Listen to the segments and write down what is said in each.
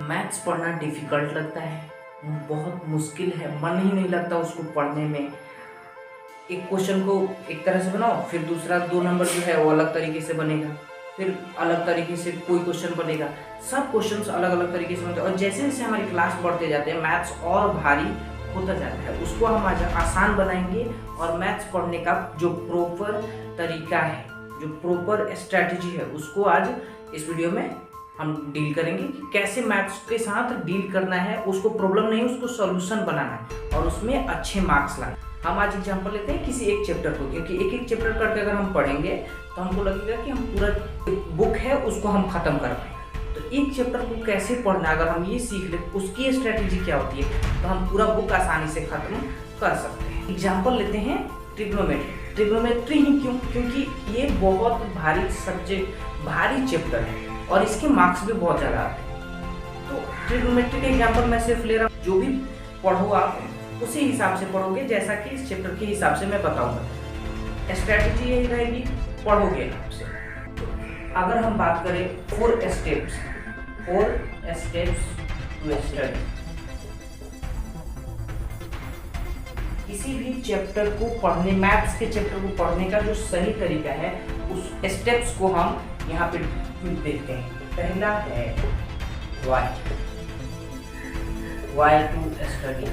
Maths पढ़ना difficult लगता है, बहुत मुश्किल है, मन ही नहीं लगता उसको पढ़ने में। एक क्वेश्चन को एक तरह से बनाओ, फिर दूसरा 2 नंबर जो है वो अलग तरीके से बनेगा, फिर अलग तरीके से कोई क्वेश्चन बनेगा। सब क्वेश्चंस अलग-अलग तरीके से बनते हैं और जैसे-जैसे हमारी क्लास बढ़ते जाते हैं मैथ्स और भारी होता जाता है। उसको हम आज आसान बनाएँगे और मैथ्स पढ़ने का जो प्रॉपर तरीका है, जो प्रॉपर स्ट्रैटेजी है, उसको आज इस वीडियो में हम डील करेंगे कि कैसे मैथ्स के साथ डील करना है। उसको प्रॉब्लम नहीं, उसको सॉल्यूशन बनाना है और उसमें अच्छे मार्क्स लाना। हम आज एग्जांपल लेते हैं किसी एक चैप्टर को, क्योंकि एक-एक चैप्टर करके अगर हम पढ़ेंगे तो हमको लगेगा कि हम पूरा बुक है उसको हम खत्म कर पाएंगे। तो एक चैप्टर को कैसे पढ़ना है अगर हम ये सीख ले, उसकी स्ट्रैटेजी क्या होती है, तो हम पूरा बुक आसानी से खत्म कर सकते हैं। एग्जाम्पल लेते हैं ट्रिग्नोमेट्री। ट्रिग्नोमेट्री ही क्यों? क्योंकि ये बहुत भारी सब्जेक्ट, भारी चैप्टर है और इसके मार्क्स भी बहुत ज़्यादा आते हैं। तो ट्रिग्नोमेट्री का एग्जाम्पल मैं सिर्फ ले रहा हूँ, जो भी पढ़ो आप उसी हिसाब से पढ़ोगे जैसा कि इस चैप्टर के हिसाब से मैं बताऊंगा। स्ट्रैटेजी यही रहेगी, पढ़ोगे आपसे। तो अगर हम बात करें 4 स्टेप्स टू स्टडी, किसी भी चैप्टर को पढ़ने, मैथ्स के चैप्टर को पढ़ने का जो सही तरीका है उस स्टेप्स को हम यहाँ पे देखते हैं। पहला है वाई टू स्टडी।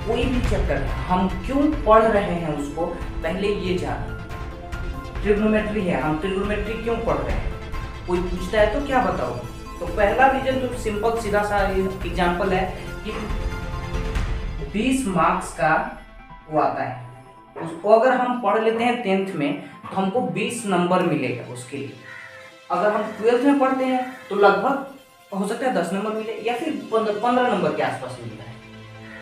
कोई भी चैप्टर हम क्यों पढ़ रहे हैं उसको पहले ये जानो। ट्रिग्नोमेट्री है, हम ट्रिग्नोमेट्री क्यों पढ़ रहे हैं, कोई पूछता है तो क्या बताओ। तो पहला रीजन जो सिंपल सीधा सा एग्जांपल है कि 20 मार्क्स का वो आता है, उसको अगर हम पढ़ लेते हैं 10th में तो हमको 20 नंबर मिलेगा उसके लिए। अगर हम 12th में पढ़ते हैं तो लगभग हो सकता है 10 नंबर मिले या फिर 15 नंबर के आसपास मिलता है।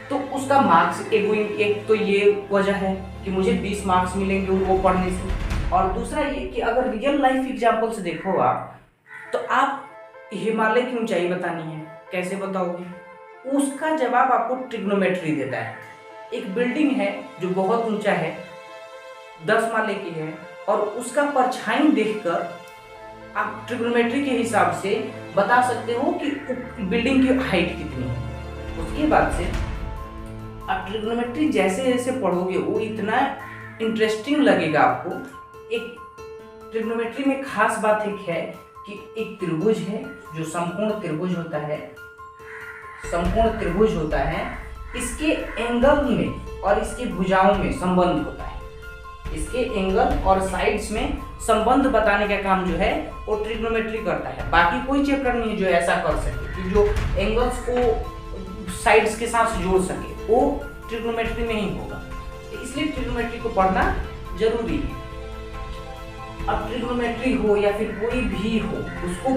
तो उसका मार्क्स एक तो ये वजह है कि मुझे 20 मार्क्स मिलेंगे वो पढ़ने से, और दूसरा ये कि अगर रियल लाइफ एग्जाम्पल से देखो आप, तो आप हिमालय की ऊंचाई बतानी है, कैसे बताओगे? उसका जवाब आपको ट्रिग्नोमेट्री देता है। एक बिल्डिंग है जो बहुत ऊंचा है, 10 माले की है, और उसका परछाई देखकर आप ट्रिग्नोमेट्री के हिसाब से बता सकते हो कि बिल्डिंग की हाइट कितनी है। उसके बाद से आप ट्रिग्नोमेट्री जैसे जैसे पढ़ोगे वो इतना इंटरेस्टिंग लगेगा आपको। एक ट्रिग्नोमेट्री में खास बात है कि एक त्रिभुज है जो समकोण त्रिभुज होता है, इसके एंगल में और इसकी भुजाओं में संबंध होता है। इसके एंगल और साइड्स में संबंध बताने का काम जो है वो ट्रिग्नोमेट्री करता है। बाकी कोई चैप्टर नहीं है जो ऐसा कर सके कि जो एंगल्स को साइड्स के साथ जोड़ सके, वो ट्रिग्नोमेट्री में ही होगा। इसलिए ट्रिग्नोमेट्री को पढ़ना जरूरी है। अब ट्रिग्नोमेट्री हो या फिर कोई भी हो, उसको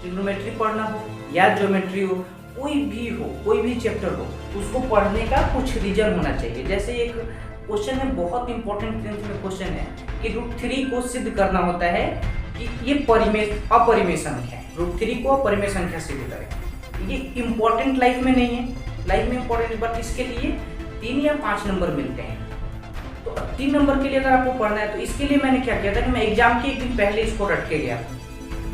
ट्रिग्नोमेट्री पढ़ना हो या ज्योमेट्री हो, कोई भी चैप्टर हो, उसको पढ़ने का कुछ रीजन होना चाहिए। जैसे एक क्वेश्चन है, बहुत इंपॉर्टेंट 10th में क्वेश्चन है कि √3 को सिद्ध करना होता है कि ये अपरिमेय संख्या है। √3 को अपरिमेय संख्या सिद्ध करें। ये इंपॉर्टेंट लाइफ में नहीं है, लाइफ में इंपॉर्टेंट, बट इसके लिए 3 या 5 नंबर मिलते हैं। तो 3 नंबर के लिए अगर आपको पढ़ना है तो इसके लिए मैंने क्या किया था कि मैं एग्जाम के एक दिन पहले इसको रट के गया था।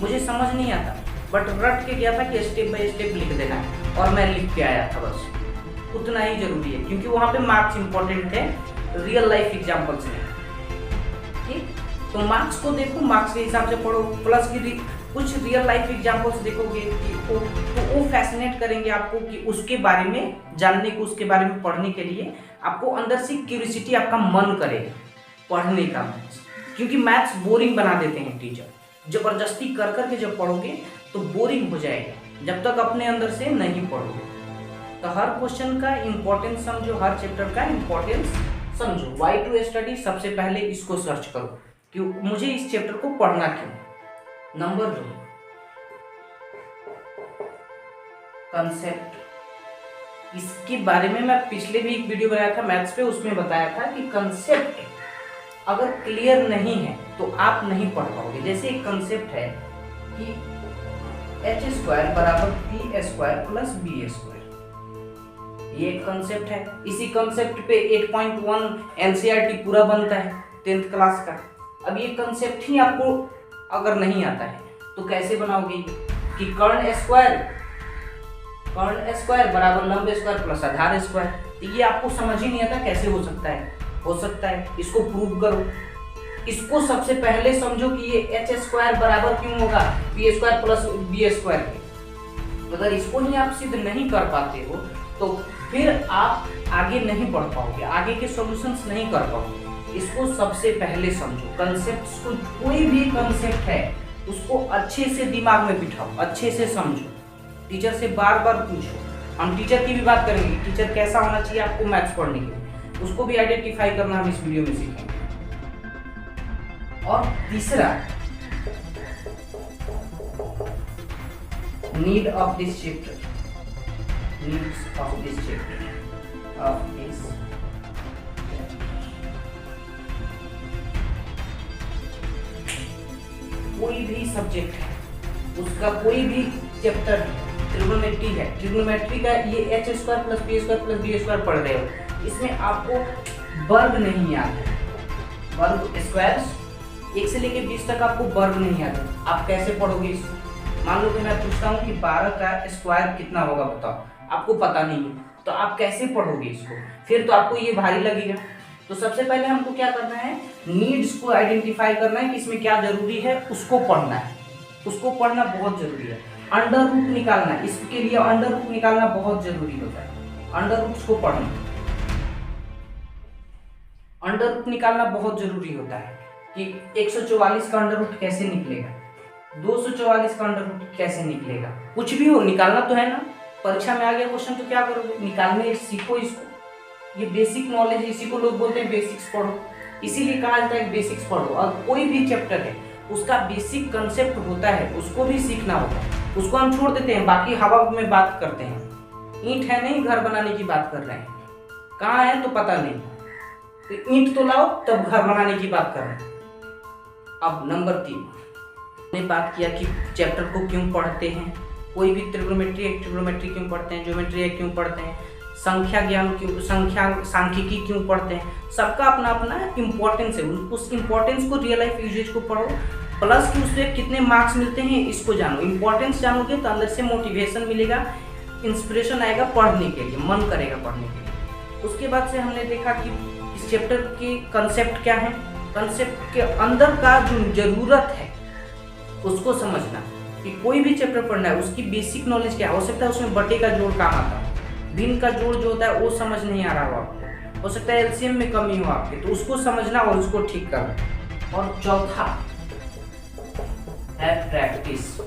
मुझे समझ नहीं आता बट रट के गया था कि स्टेप बाय स्टेप लिख देना है, और मैं लिख के आया था। बस उतना ही जरूरी है, क्योंकि वहाँ पे मार्क्स इंपॉर्टेंट है, रियल लाइफ एग्जाम्पल्स में। ठीक, तो मार्क्स को देखो, मार्क्स के हिसाब से पढ़ो, प्लस की कुछ रियल लाइफ एग्जाम्पल्स देखोगे कि वो फैसिनेट करेंगे आपको कि उसके बारे में जानने को, उसके बारे में पढ़ने के लिए आपको अंदर से क्यूरियोसिटी, आपका मन करेगा पढ़ने का। क्योंकि मैथ्स बोरिंग बना देते हैं टीचर, जबरदस्ती कर करके जब पढ़ोगे तो बोरिंग हो जाएगा जब तक अपने अंदर से नहीं पढ़ोगे। तो हर क्वेश्चन का इंपॉर्टेंस समझो, हर चैप्टर का इंपॉर्टेंस समझो। वाई टू स्टडी, सबसे पहले इसको सर्च करो कि मुझे इस चैप्टर को पढ़ना क्यों। Number 2, concept. इसके बारे में मैं पिछले भी एक वीडियो बनाया था मैथ्स पे, उसमें बताया था कि कंसेप्ट अगर क्लियर नहीं है तो आप नहीं पढ़ पाओगे। जैसे एक कंसेप्ट है कि h² बराबर p² प्लस b², ये एक कंसेप्ट है। इसी कंसेप्ट पे 8.1 NCERT पूरा बनता है 10th क्लास का। अब ये कंसेप्ट ही आपको अगर नहीं आता है तो कैसे बनाओगे कि कर्ण स्क्वायर बराबर लंब स्क्वायर प्लस आधार स्क्वायर। तो ये आपको समझ ही नहीं आता कैसे हो सकता है। हो सकता है, इसको प्रूव करो। इसको सबसे पहले समझो कि ये एच स्क्वायर बराबर क्यों होगा P square plus B square के। अगर इसको ही आप सिद्ध नहीं कर पाते हो तो फिर आप आगे नहीं बढ़ पाओगे, आगे के सॉल्यूशंस नहीं कर पाओगे। इसको सबसे पहले समझो, कंसेप्ट को, कोई भी कंसेप्ट है उसको अच्छे से दिमाग में बिठाओ, अच्छे से समझो, टीचर से बार बार पूछो। हम टीचर की भी बात करेंगे, टीचर कैसा होना चाहिए आपको मैथ्स पढ़ने के लिए, उसको भी आइडेंटिफाई करना हम इस वीडियो में सीखेंगे। और तीसरा, need of this chapter, needs of this chapter, of this कोई भी सब्जेक्ट है, उसका कोई भी चैप्टर है, ट्रिग्नोमेट्री है, ट्रिग्नोमेट्री का ये H square plus P square plus B square पढ़ रहे हो, इसमें आपको वर्ग नहीं याद है, वर्ग स्क्वायर्स 1 से लेके 20 तक आपको वर्ग नहीं याद है। आप कैसे पढ़ोगे इसको? मान लो कि मैं पूछता हूँ कि 12 का स्क्वायर कितना होगा बताओ, आपको पता नहीं है, तो आप कैसे पढ़ोगे इसको? फिर तो आपको ये भारी लगेगा। तो सबसे पहले हमको क्या करना है, नीड्स को आइडेंटिफाई करना है कि इसमें क्या जरूरी है, उसको पढ़ना है, उसको पढ़ना बहुत जरूरी है। अंडर रूट निकालना, इसके लिए अंडर रूट निकालना बहुत जरूरी होता है, अंडर रूट्स को पढ़ना, अंडर रूट निकालना बहुत जरूरी होता है कि 144 का अंडर रूट कैसे निकलेगा, 244 का अंडर रूट कैसे निकलेगा, कुछ भी हो निकालना तो है ना। परीक्षा में आ गया क्वेश्चन तो क्या करोगे, निकालने सीखो इसको, ये बेसिक नॉलेज, इसी को लोग बोलते हैं बेसिक्स पढ़ो, इसीलिए कहा जाता है बेसिक्स पढ़ो। और कोई भी चैप्टर है उसका बेसिक कंसेप्ट होता है, उसको भी सीखना होता है, उसको हम छोड़ देते हैं, बाकी हवा में बात करते हैं। ईंट है नहीं, घर बनाने की बात कर रहे हैं, कहाँ है तो पता नहीं, तो ईंट तो लाओ तब घर बनाने की बात कर रहे हैं। अब नंबर 3 ने बात किया कि चैप्टर को क्यों पढ़ते हैं, कोई भी ट्रिग्नोमेट्री क्यों पढ़ते हैं, ज्योमेट्री क्यों पढ़ते हैं, संख्या ज्ञान क्यों, सांख्यिकी क्यों पढ़ते हैं, सबका अपना अपना इम्पोर्टेंस है। उस इम्पोर्टेंस को, रियल लाइफ यूजेज को पढ़ो, प्लस कि उससे कितने मार्क्स मिलते हैं इसको जानो। इम्पोर्टेंस जानोगे तो अंदर से मोटिवेशन मिलेगा, इंस्पिरेशन आएगा पढ़ने के लिए, मन करेगा पढ़ने के लिए। उसके बाद से हमने देखा कि इस चैप्टर की कंसेप्ट क्या है, कंसेप्ट के अंदर का जो जरूरत है उसको समझना कि कोई भी चैप्टर पढ़ना है उसकी बेसिक नॉलेज क्या हो सकता है, उसमें बटे का जोड़ काम आता है, भिन्न का जोड़ जो होता है वो समझ नहीं आ रहा हो आपको, हो सकता है एलसीएम में कमी हो आपके, तो उसको समझना और उसको ठीक करना। और चौथा है प्रैक्टिस।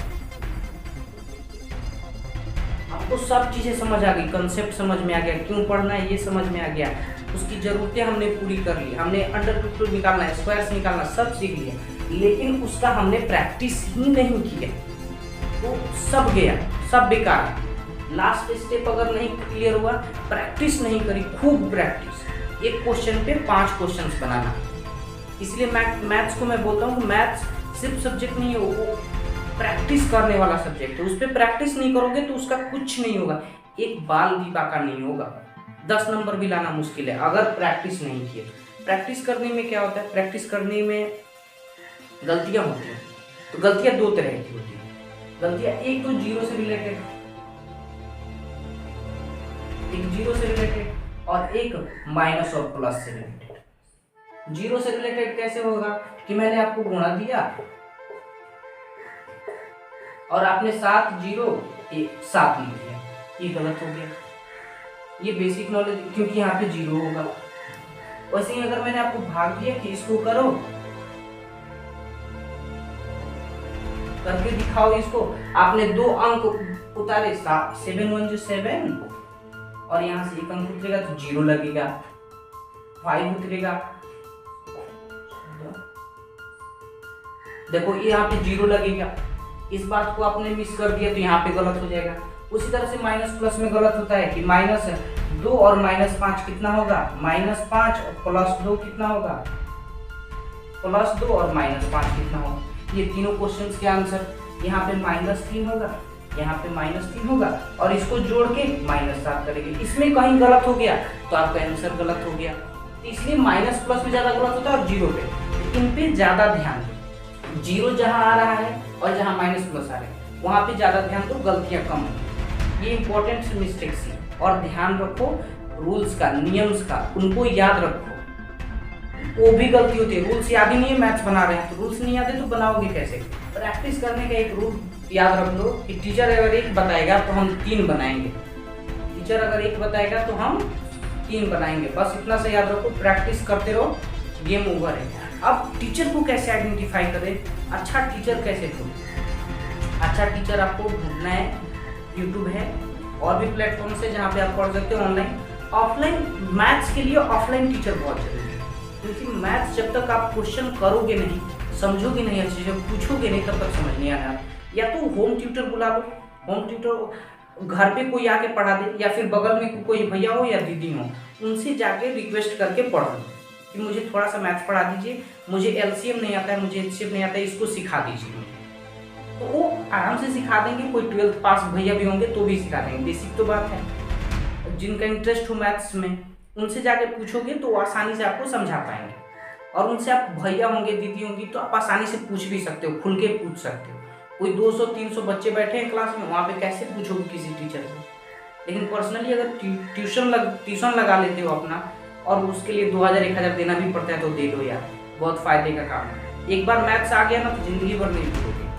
आपको सब चीजें समझ आ गई, कंसेप्ट समझ में आ गया, क्यों पढ़ना है ये समझ में आ गया, उसकी जरूरतें हमने पूरी कर ली, हमने अंडर रूट निकालना है, स्क्वायर्स निकालना, सब सीख लिया, लेकिन उसका हमने प्रैक्टिस ही नहीं किया तो सब गया, सब बेकार। लास्ट स्टेप अगर नहीं क्लियर हुआ, प्रैक्टिस नहीं करी, खूब प्रैक्टिस, एक क्वेश्चन पे 5 क्वेश्चंस बनाना। इसलिए मैथ्स को मैं बोलता हूँ, मैथ्स सिर्फ सब्जेक्ट नहीं है, वो प्रैक्टिस करने वाला सब्जेक्ट है। उस पर प्रैक्टिस नहीं करोगे तो उसका कुछ नहीं होगा, एक बाल भी बाका नहीं होगा, 10 नंबर भी लाना मुश्किल है अगर प्रैक्टिस नहीं किए। प्रैक्टिस करने में क्या होता है, प्रैक्टिस करने में गलतियां होती हैं, तो गलतियां 2 तरह की होती हैं। गलतियां एक तो जीरो से रिलेटेड, एक जीरो से रिलेटेड और एक माइनस और प्लस से रिलेटेड। जीरो से रिलेटेड कैसे होगा कि मैंने आपको गुणा दिया और आपने 7 0 7 लिख दिया, ये गलत हो गया, ये बेसिक नॉलेज, क्योंकि यहाँ पे जीरो होगा। वैसे ही अगर मैंने आपको भाग दिया कि इसको करो, करके दिखाओ इसको, आपने 2 अंक उतारे, 7 1 7 और यहाँ से 1 अंक उतरेगा तो 0 लगेगा, 5 उतरेगा, देखो यहाँ पे 0 लगेगा, इस बात को आपने मिस कर दिया तो यहाँ पे गलत हो जाएगा। उसी तरह से माइनस प्लस में गलत होता है कि -2 और -5 कितना होगा, -5 और +2 कितना होगा, +2 और -5 कितना होगा। ये तीनों क्वेश्चंस के आंसर, यहाँ पे -3 होगा, यहाँ पे -3 होगा और इसको जोड़ के -7 करेंगे। इसमें कहीं गलत हो गया तो आपका आंसर गलत हो गया, इसलिए माइनस प्लस में ज्यादा गलत होता है और जीरो पे, इन पे ज्यादा ध्यान दो। जीरो जहाँ आ रहा है और जहाँ माइनस प्लस आ रहे हैं वहाँ पे ज़्यादा ध्यान दो, गलतियाँ कम हो। ये इंपॉर्टेंट मिस्टेक्स है। और ध्यान रखो रूल्स का, नियम्स का, उनको याद रखो। वो भी गलती होती है, रूल्स याद ही नहीं है, मैथ्स बना रहे हैं तो रूल्स नहीं याद है तो बनाओगे कैसे। प्रैक्टिस करने का एक रूल याद रख लो कि टीचर अगर एक बताएगा तो हम 3 बनाएंगे, टीचर अगर एक बताएगा तो हम 3 बनाएंगे, बस इतना सा याद रखो। प्रैक्टिस करते रहो, गेम ओवर है। अब टीचर को कैसे आइडेंटिफाई करें, अच्छा टीचर कैसे ढूंढें। अच्छा टीचर आपको ढूंढना है, यूट्यूब है और भी प्लेटफॉर्म्स है जहाँ पे आप पढ़ सकते हो ऑनलाइन। ऑफलाइन मैथ्स के लिए ऑफलाइन टीचर बहुत जरूरी है, क्योंकि मैथ्स जब तक आप क्वेश्चन करोगे नहीं, समझोगे नहीं अच्छे से, पूछोगे नहीं, तब तक समझ नहीं आना। या तो होम ट्यूटर बुला लो, होम ट्यूटर घर पे कोई आके पढ़ा दे, या फिर बगल में कोई भैया हो या दीदी हो, उनसे जाके रिक्वेस्ट करके पढ़ लो कि मुझे थोड़ा सा मैथ्स पढ़ा दीजिए, मुझे एलसीएम नहीं आता है, मुझे एचसीएफ नहीं आता है, इसको सिखा दीजिए मुझे। तो वो आराम से सिखा देंगे। कोई 12th पास भैया भी होंगे तो भी सिखा देंगे, बेसिक तो बात है। जिनका इंटरेस्ट हो मैथ्स में उनसे जाके पूछोगे तो आसानी से आपको समझा पाएंगे। और उनसे आप भैया होंगे, दीदी होंगी, तो आप आसानी से पूछ भी सकते हो, खुल के पूछ सकते हो। कोई 200-300 बच्चे बैठे हैं क्लास में, वहाँ पे कैसे पूछोगे किसी टीचर से। लेकिन पर्सनली अगर ट्यूशन लगा लेते हो अपना, और उसके लिए 2000-1000 देना भी पड़ता है तो दे दो यार, बहुत फायदे का काम है। एक बार मैथ्स आ गया ना तो जिंदगी भर नहीं भूलोगे।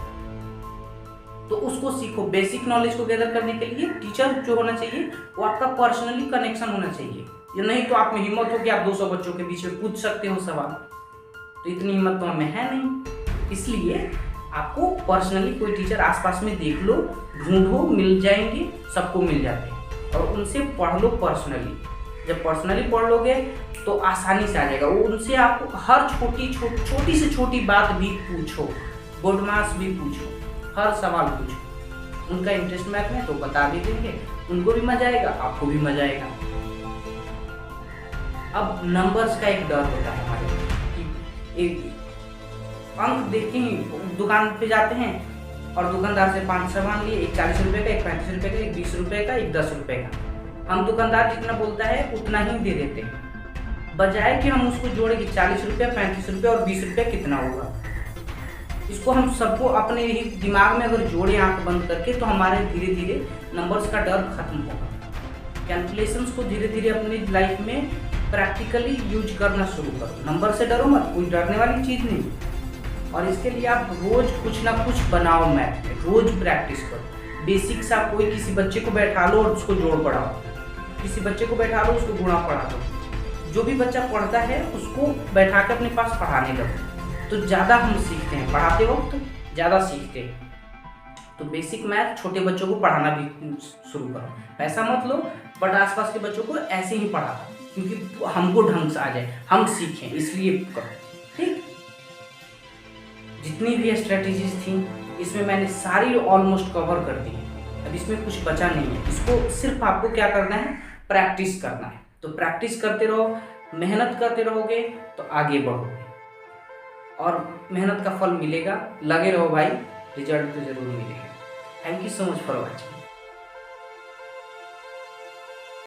तो उसको सीखो। बेसिक नॉलेज को गैदर करने के लिए टीचर जो होना चाहिए वो आपका पर्सनली कनेक्शन होना चाहिए। ये नहीं तो आप में हिम्मत हो कि आप 200 बच्चों के बीच में पूछ सकते हो सवाल, तो इतनी हिम्मत तो हमें है नहीं। इसलिए आपको पर्सनली कोई टीचर आसपास में देख लो, ढूंढो, मिल जाएंगे, सबको मिल जाते हैं, और उनसे पढ़ लो पर्सनली। जब पर्सनली पढ़ लोगे तो आसानी से आ जाएगा। वो उनसे आपको हर छोटी से छोटी बात भी पूछो, गुड मार्क्स भी पूछो, हर सवाल पूछो। उनका इंटरेस्ट मैथ में तो बता भी देंगे, उनको भी मजा आएगा, आपको भी मजा आएगा। अब नंबर्स का एक डर होता है हमारे कि एक अंक देख के दुकान पे जाते हैं और दुकानदार से 5 सामान लिए, एक 40 रुपए का, एक 35 रुपए का, एक 20 रुपए का, एक 10 रुपए का। हम दुकानदार जितना बोलता है उतना ही दे देते हैं, बजाय कि हम उसको जोड़े कि 40 रुपये, 35 रुपये और 20 रुपये कितना होगा। इसको हम सबको अपने ही दिमाग में अगर जोड़े आंख बंद करके, तो हमारे धीरे धीरे नंबर्स का डर खत्म होगा। कैलकुलेशंस को धीरे धीरे अपनी लाइफ में प्रैक्टिकली यूज करना शुरू करो। नंबर से डरो मत, कोई डरने वाली चीज़ नहीं। और इसके लिए आप रोज कुछ ना कुछ बनाओ, मैथ में रोज प्रैक्टिस करो। बेसिक्स आप कोई किसी बच्चे को बैठा लो और उसको जोड़ पढ़ाओ, किसी बच्चे को बैठा लो उसको गुणा पढ़ा दो। जो भी बच्चा पढ़ता है उसको बैठा के अपने पास पढ़ाने लगो, तो ज़्यादा हम सीखते हैं, पढ़ाते वक्त ज़्यादा सीखते हैं। तो बेसिक मैथ छोटे बच्चों को पढ़ाना भी शुरू करो। पैसा मत लो, बट आसपास के बच्चों को ऐसे ही पढ़ा, क्योंकि हमको ढंग से आ जाए, हम सीखें, इसलिए करो। ठीक, जितनी भी स्ट्रेटेजीज थी इसमें मैंने सारी ऑलमोस्ट कवर कर दी है। अब इसमें कुछ बचा नहीं है। इसको सिर्फ आपको क्या करना है, प्रैक्टिस करना है। तो प्रैक्टिस करते रहो, मेहनत करते रहोगे तो आगे बढ़ोगे और मेहनत का फल मिलेगा। लगे रहो भाई, रिजल्ट तो जरूर मिलेगा। Thank you so much for watching.